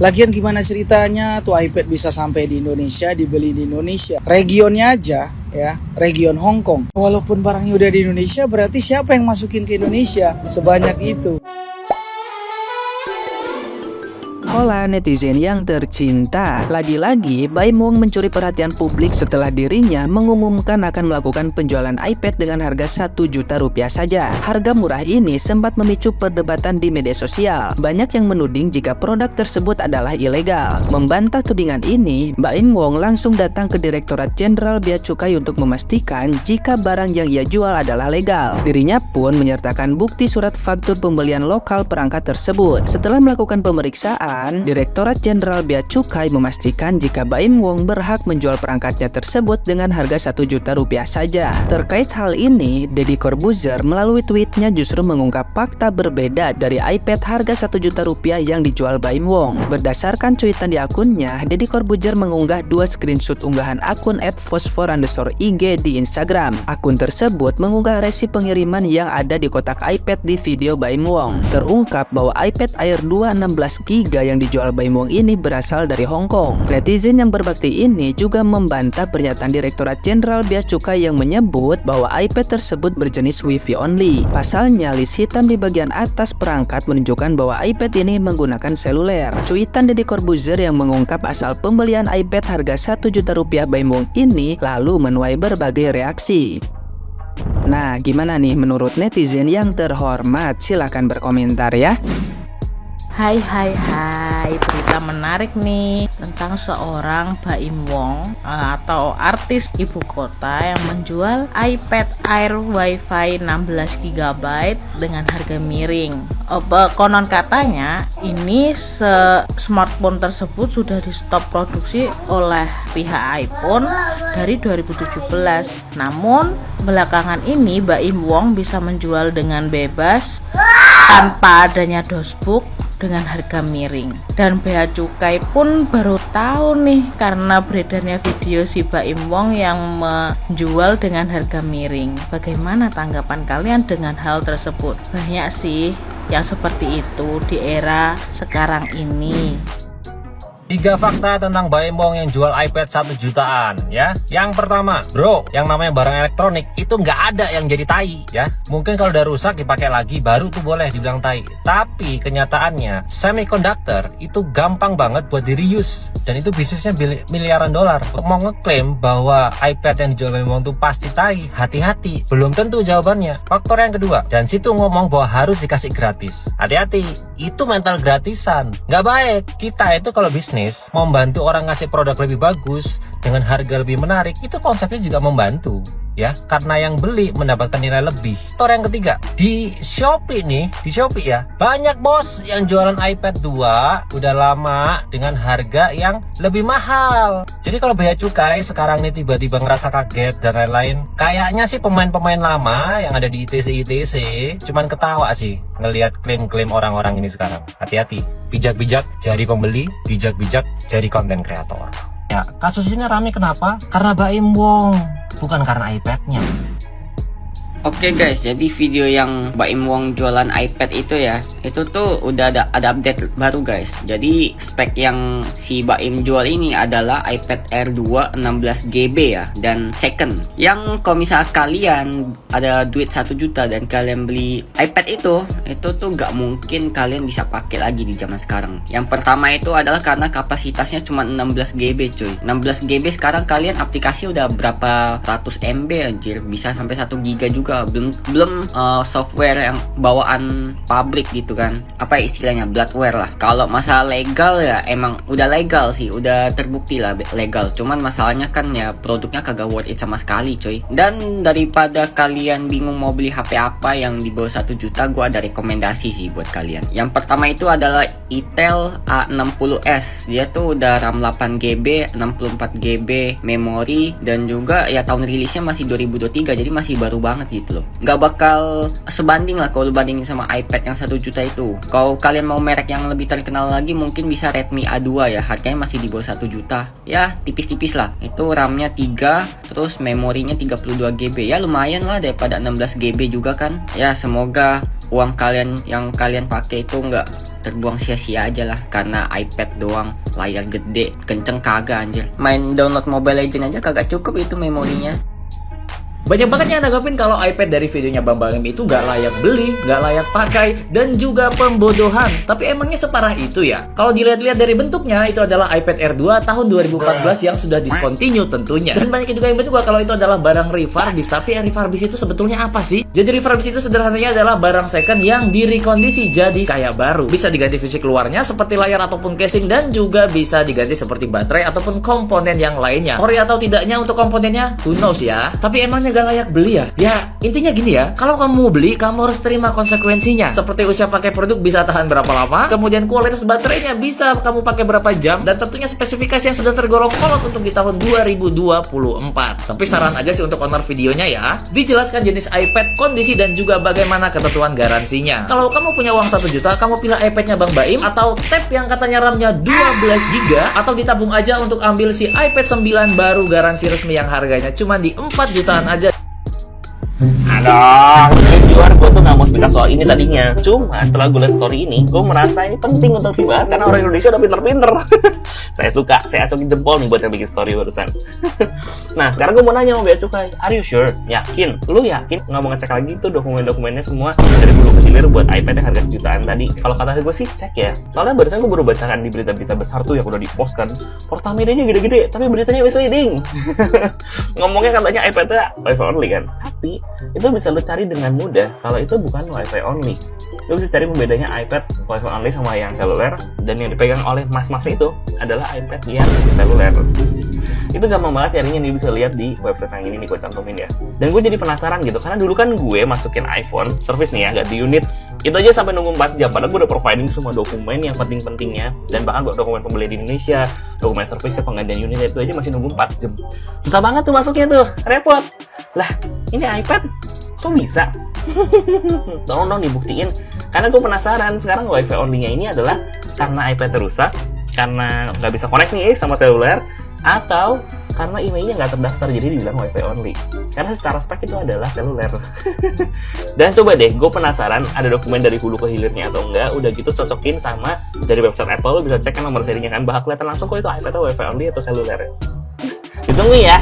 Lagian gimana ceritanya tuh iPad bisa sampai di Indonesia, dibeli di Indonesia. Regionnya aja ya, region Hong Kong. Walaupun barangnya udah di Indonesia, berarti siapa yang masukin ke Indonesia sebanyak itu? Hola netizen yang tercinta, lagi-lagi Baim Wong mencuri perhatian publik setelah dirinya mengumumkan akan melakukan penjualan iPad dengan harga 1 juta rupiah saja. Harga murah ini sempat memicu perdebatan di media sosial. Banyak yang menuding jika produk tersebut adalah ilegal. Membantah tudingan ini, Baim Wong langsung datang ke Direktorat Jenderal Bea Cukai untuk memastikan jika barang yang ia jual adalah legal. Dirinya pun menyertakan bukti surat faktur pembelian lokal perangkat tersebut. Setelah melakukan pemeriksaan, Direktorat Jenderal Bea Cukai memastikan jika Baim Wong berhak menjual perangkatnya tersebut dengan harga 1 juta rupiah saja. Terkait hal ini, Deddy Corbuzier melalui tweetnya justru mengungkap fakta berbeda dari iPad harga 1 juta rupiah yang dijual Baim Wong. Berdasarkan cuitan di akunnya, Deddy Corbuzier mengunggah 2 screenshot unggahan akun @fosfor_ig di Instagram. Akun tersebut mengunggah resi pengiriman yang ada di kotak iPad di video Baim Wong. Terungkap bahwa iPad Air 2 16GB yang dijual Baim Wong ini berasal dari Hong Kong. Netizen yang berbakti ini juga membantah pernyataan Direktorat Jenderal Bea Cukai yang menyebut bahwa iPad tersebut berjenis Wi-Fi only. Pasalnya, list hitam di bagian atas perangkat menunjukkan bahwa iPad ini menggunakan seluler. Cuitan Deddy Corbuzier yang mengungkap asal pembelian iPad harga 1 juta rupiah Baim Wong ini lalu menuai berbagai reaksi. Nah, gimana nih menurut netizen yang terhormat? Silahkan berkomentar ya. Hai, berita menarik nih tentang seorang Baim Wong atau artis ibu kota yang menjual iPad Air Wi-Fi 16GB dengan harga miring. Konon katanya ini smartphone tersebut sudah di stop produksi oleh pihak iPhone dari 2017. Namun belakangan ini Baim Wong bisa menjual dengan bebas tanpa adanya dosbook dengan harga miring. Dan Bea Cukai pun baru tahu nih karena beredarnya video si Baim Wong yang menjual dengan harga miring. Bagaimana tanggapan kalian dengan hal tersebut? Banyak sih yang seperti itu di era sekarang ini. 3 fakta tentang Baim Wong yang jual iPad 1 jutaan ya. Yang pertama, bro, yang namanya barang elektronik itu nggak ada yang jadi tai ya. Mungkin kalau udah rusak dipakai lagi baru tuh boleh dibilang tai. Tapi kenyataannya semiconductor itu gampang banget buat di reuse dan itu bisnisnya miliaran dolar. Mau ngeklaim bahwa iPad yang dijual Baim Wong tuh pasti tai, hati-hati, belum tentu jawabannya. Faktor yang kedua, dan situ ngomong bahwa harus dikasih gratis. Hati-hati, itu mental gratisan, nggak baik. Kita itu kalau bisnis mau membantu orang ngasih produk lebih bagus dengan harga lebih menarik, itu konsepnya juga membantu ya, karena yang beli mendapatkan nilai lebih. Faktor yang ketiga, di Shopee nih, di Shopee ya, banyak bos yang jualan iPad 2 udah lama dengan harga yang lebih mahal. Jadi kalau Bea Cukai sekarang nih tiba-tiba ngerasa kaget dan lain-lain, kayaknya sih pemain-pemain lama yang ada di ITC cuman ketawa sih ngelihat klaim-klaim orang-orang ini sekarang. Hati-hati, bijak-bijak jadi pembeli, bijak-bijak jadi konten kreator. Ya, kasus ini rame kenapa? Karena Baim Wong, bukan karena iPad-nya. Oke guys, jadi video yang Baim Wong jualan iPad itu ya, itu tuh udah ada update baru guys. Jadi spek yang si Baim jual ini adalah iPad Air 2 16GB ya, dan second. Yang kalau misalnya kalian ada duit 1 juta dan kalian beli iPad itu tuh gak mungkin kalian bisa pakai lagi di zaman sekarang. Yang pertama itu adalah karena kapasitasnya cuma 16GB cuy. 16GB sekarang kalian aplikasi udah berapa ratus MB anjir, bisa sampai 1 GB juga. Belum software yang bawaan pabrik gitu kan, apa istilahnya, bloodware lah. Kalau masalah legal ya emang udah legal sih, udah terbukti lah legal, cuman masalahnya kan ya produknya kagak worth it sama sekali coy. Dan daripada kalian bingung mau beli HP apa yang di bawah 1 juta, gua ada rekomendasi sih buat kalian. Yang pertama itu adalah Intel A60s. Dia tuh udah RAM 8GB, 64GB memori, dan juga ya tahun rilisnya masih 2023, jadi masih baru banget gitu loh. Nggak bakal sebanding lah kalau bandingin sama iPad yang 1 juta itu. Kalau kalian mau merek yang lebih terkenal lagi, mungkin bisa Redmi A2 ya, harganya masih di bawah 1 juta. Ya tipis-tipis lah. Itu RAM-nya 3, terus memorinya 32GB. Ya lumayan lah daripada 16GB juga kan. Ya semoga uang kalian yang kalian pakai itu nggak terbuang sia-sia aja lah karena iPad doang, layar gede, kenceng kagak anjir. Main download Mobile Legends aja kagak cukup itu memorinya. Banyak banget yang nanggapin kalau iPad dari videonya Bang Baim itu gak layak beli, gak layak pakai, dan juga pembodohan. Tapi emangnya separah itu ya? Kalau dilihat-lihat dari bentuknya, itu adalah iPad Air 2 tahun 2014 yang sudah discontinue tentunya. Dan banyak juga yang juga kalau itu adalah barang refurbish. Tapi refurbish itu sebetulnya apa sih? Jadi refurbish itu sederhananya adalah barang second yang direkondisi jadi kayak baru. Bisa diganti fisik luarnya seperti layar ataupun casing, dan juga bisa diganti seperti baterai ataupun komponen yang lainnya. Ori atau tidaknya untuk komponennya, who knows ya. Tapi emangnya gak layak beli ya? Ya intinya gini ya, kalau kamu mau beli, kamu harus terima konsekuensinya. Seperti usia pakai produk bisa tahan berapa lama, kemudian kualitas baterainya bisa kamu pakai berapa jam, dan tentunya spesifikasi yang sudah tergolong kolot untuk di tahun 2024. Tapi saran aja sih untuk owner videonya ya, dijelaskan jenis iPad, kondisi, dan juga bagaimana ketentuan garansinya. Kalau kamu punya uang 1 juta, kamu pilih iPadnya Bang Baim, atau tab yang katanya RAM-nya 12 GB, atau ditabung aja untuk ambil si iPad 9 baru garansi resmi yang harganya cuma di 4 jutaan aja. Aduh, jujur gue tuh gak mau speak up soal ini tadinya. Cuma setelah gue liat story ini, gue merasa ini penting untuk dibahas karena orang Indonesia udah pinter-pinter. Saya suka, saya acokin jempol nih buat yang bikin story barusan. Nah, sekarang gue mau nanya sama Bea Cukai, are you sure? Yakin? Lu yakin? Nggak mau ngecek lagi tuh dokumen-dokumennya semua dari hulu ke hilir buat iPad yang harga sejutaan tadi? Kalau kata gue sih cek ya. Soalnya barusan gue baru bacakan di berita-berita besar tuh yang udah di-post kan. Portamedianya gede-gede, tapi beritanya misleading. Ngomongnya katanya iPad-nya Wi-Fi only kan. Tapi itu bisa lo cari dengan mudah kalau itu bukan Wi-Fi only. Lo bisa cari pembedanya iPad Wi-Fi only sama yang seluler, dan yang dipegang oleh mas-masnya itu adalah iPad yang seluler. Itu gampang banget carinya nih, bisa lihat di website yang ini nih gue cantumin ya. Dan gue jadi penasaran gitu, karena dulu kan gue masukin iPhone service nih ya, ganti unit itu aja sampai nunggu 4 jam, padahal gue udah providing semua dokumen yang penting-pentingnya, dan bahkan buat dokumen pembelian di Indonesia, dokumen service, penggantian unit itu aja masih nunggu 4 jam. Susah banget tuh masuknya tuh, repot. Lah, ini iPad kok bisa? Tolong dong dibuktiin, karena gue penasaran. Sekarang Wi-Fi only-nya ini adalah karena iPad rusak, karena nggak bisa connect nih sama seluler, atau karena emailnya nggak terdaftar jadi dibilang Wi-Fi only. Karena secara spek itu adalah seluler. Dan coba deh, gue penasaran ada dokumen dari hulu ke hilirnya atau enggak. Udah gitu cocokin sama dari website Apple, lo bisa cek kan nomor serinya kan, bakal kelihatan langsung kok itu iPad Wi-Fi only atau seluler. Ditunggu ya.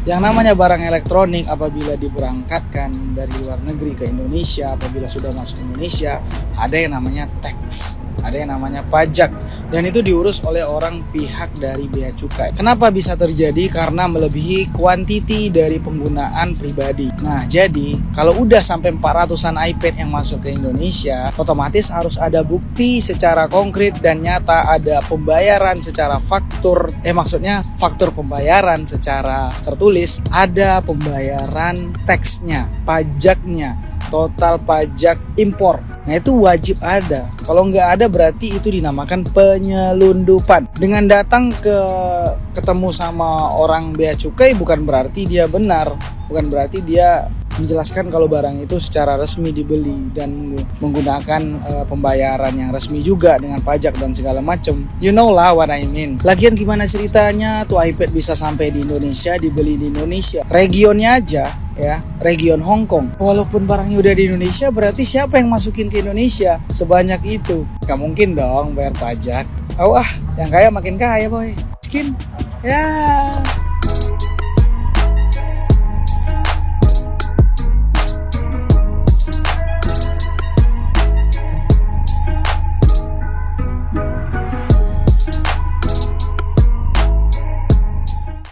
Yang namanya barang elektronik apabila diberangkatkan dari luar negeri ke Indonesia, apabila sudah masuk Indonesia, ada yang namanya tax, ada yang namanya pajak, dan itu diurus oleh orang pihak dari Bea Cukai. Kenapa bisa terjadi? Karena melebihi kuantiti dari penggunaan pribadi. Nah, jadi kalau udah sampai 400-an iPad yang masuk ke Indonesia, otomatis harus ada bukti secara konkret dan nyata, ada pembayaran secara faktur, maksudnya faktur pembayaran secara tertulis, ada pembayaran taxnya, pajaknya, total pajak impor. Nah, itu wajib ada. Kalau nggak ada berarti itu dinamakan penyelundupan. Dengan datang ketemu sama orang Bea Cukai bukan berarti dia benar, bukan berarti dia menjelaskan kalau barang itu secara resmi dibeli dan menggunakan pembayaran yang resmi juga dengan pajak dan segala macam. You know lah what I mean. Lagian gimana ceritanya tuh iPad bisa sampai di Indonesia, dibeli di Indonesia? Regionnya aja ya, region Hong Kong. Walaupun barangnya udah di Indonesia, berarti siapa yang masukin ke Indonesia sebanyak itu? Gak mungkin dong bayar pajak. Yang kaya makin kaya boy. Miskin. Ya.